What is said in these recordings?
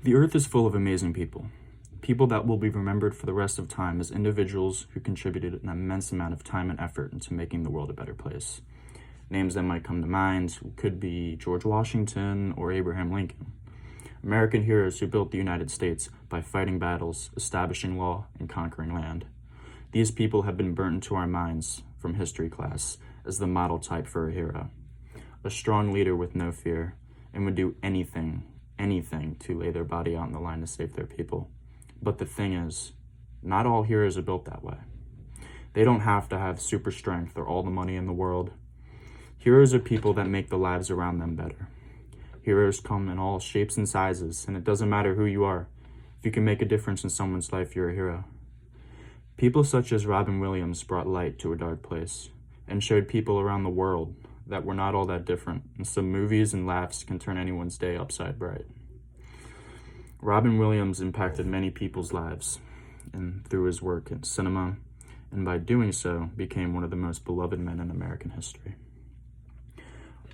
The earth is full of amazing people. People that will be remembered for the rest of time as individuals who contributed an immense amount of time and effort into making the world a better place. Names that might come to mind could be George Washington or Abraham Lincoln. American heroes who built the United States by fighting battles, establishing law, and conquering land. These people have been burnt into our minds from history class as the model type for a hero. A strong leader with no fear, and would do anything to lay their body out on the line to save their people. But the thing is, not all heroes are built that way. They don't have to have super strength or all the money in the world. Heroes are people that make the lives around them better. Heroes come in all shapes and sizes, and it doesn't matter who you are. If you can make a difference in someone's life, you're a hero. People such as Robin Williams brought light to a dark place and showed people around the world that we're not all that different, and some movies and laughs can turn anyone's day upside bright. Robin Williams impacted many people's lives and through his work in cinema, and by doing so became one of the most beloved men in American history.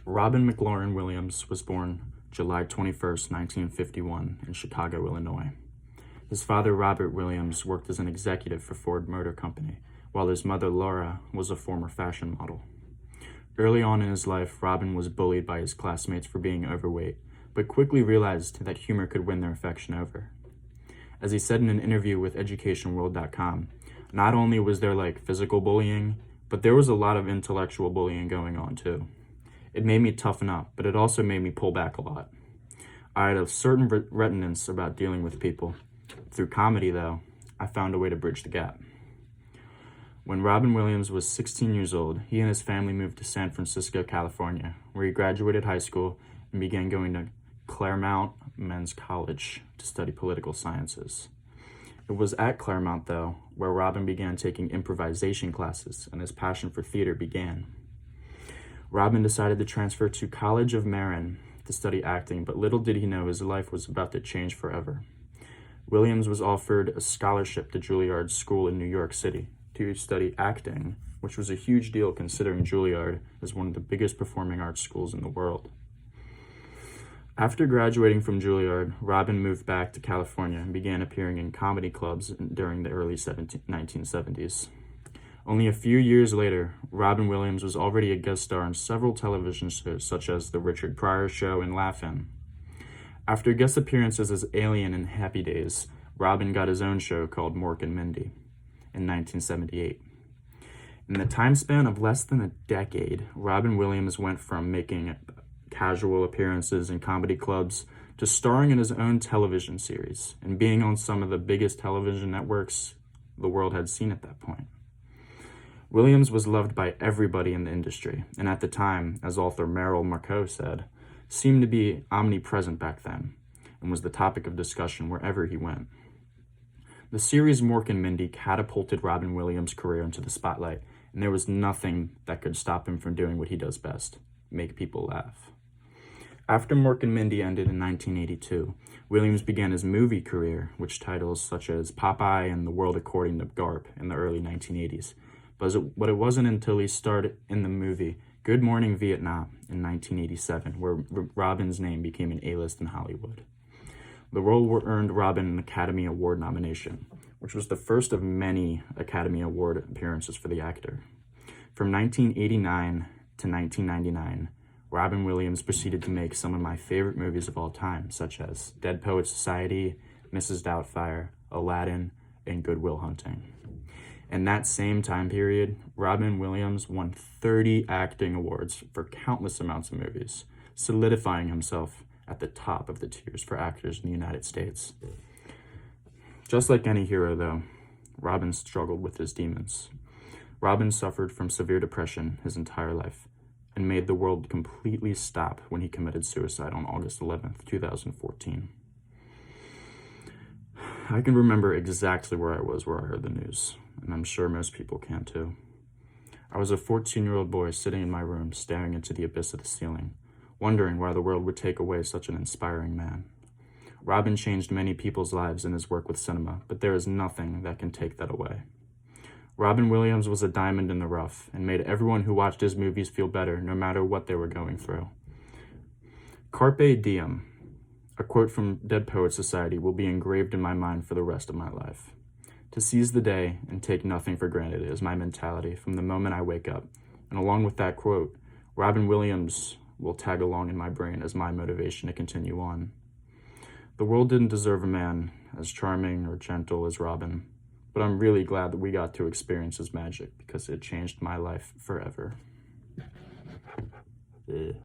Robin McLaurin Williams was born July 21st, 1951 in Chicago, Illinois. His father, Robert Williams, worked as an executive for Ford Motor Company, while his mother, Laura, was a former fashion model. Early on in his life, Robin was bullied by his classmates for being overweight, but quickly realized that humor could win their affection over. As he said in an interview with EducationWorld.com, not only was there physical bullying, but there was a lot of intellectual bullying going on too. It made me toughen up, but it also made me pull back a lot. I had a certain reticence about dealing with people. Through comedy, though, I found a way to bridge the gap. When Robin Williams was 16 years old, he and his family moved to San Francisco, California, where he graduated high school and began going to Claremont Men's College to study political sciences. It was at Claremont, though, where Robin began taking improvisation classes and his passion for theater began. Robin decided to transfer to College of Marin to study acting, but little did he know his life was about to change forever. Williams was offered a scholarship to Juilliard School in New York City to study acting, which was a huge deal considering Juilliard is one of the biggest performing arts schools in the world. After graduating from Juilliard, Robin moved back to California and began appearing in comedy clubs during the early 1970s. Only a few years later, Robin Williams was already a guest star on several television shows such as The Richard Pryor Show and Laugh-In. After guest appearances as Alien in Happy Days, Robin got his own show called Mork and Mindy in 1978. In the time span of less than a decade, Robin Williams went from making casual appearances in comedy clubs to starring in his own television series and being on some of the biggest television networks the world had seen at that point. Williams was loved by everybody in the industry, and at the time, as author Merrill Markoe said, seemed to be omnipresent back then, and was the topic of discussion wherever he went. The series Mork and Mindy catapulted Robin Williams' career into the spotlight, and there was nothing that could stop him from doing what he does best, make people laugh. After Mork and Mindy ended in 1982, Williams began his movie career, with titles such as Popeye and The World According to Garp in the early 1980s. But it wasn't until he starred in the movie Good Morning Vietnam in 1987 where Robin's name became an A-list in Hollywood. The role earned Robin an Academy Award nomination, which was the first of many Academy Award appearances for the actor. From 1989 to 1999, Robin Williams proceeded to make some of my favorite movies of all time, such as Dead Poets Society, Mrs. Doubtfire, Aladdin, and Good Will Hunting. In that same time period, Robin Williams won 30 acting awards for countless amounts of movies, solidifying himself at the top of the tiers for actors in the United States. Just like any hero, though, Robin struggled with his demons. Robin suffered from severe depression his entire life and made the world completely stop when he committed suicide on August 11th, 2014. I can remember exactly where I was where I heard the news, and I'm sure most people can too. I was a 14-year-old boy sitting in my room staring into the abyss of the ceiling, wondering why the world would take away such an inspiring man. Robin changed many people's lives in his work with cinema, but there is nothing that can take that away. Robin Williams was a diamond in the rough and made everyone who watched his movies feel better no matter what they were going through. Carpe diem. A quote from Dead Poets Society will be engraved in my mind for the rest of my life. To seize the day and take nothing for granted is my mentality from the moment I wake up. And along with that quote, Robin Williams will tag along in my brain as my motivation to continue on. The world didn't deserve a man as charming or gentle as Robin, but I'm really glad that we got to experience his magic because it changed my life forever. Ugh.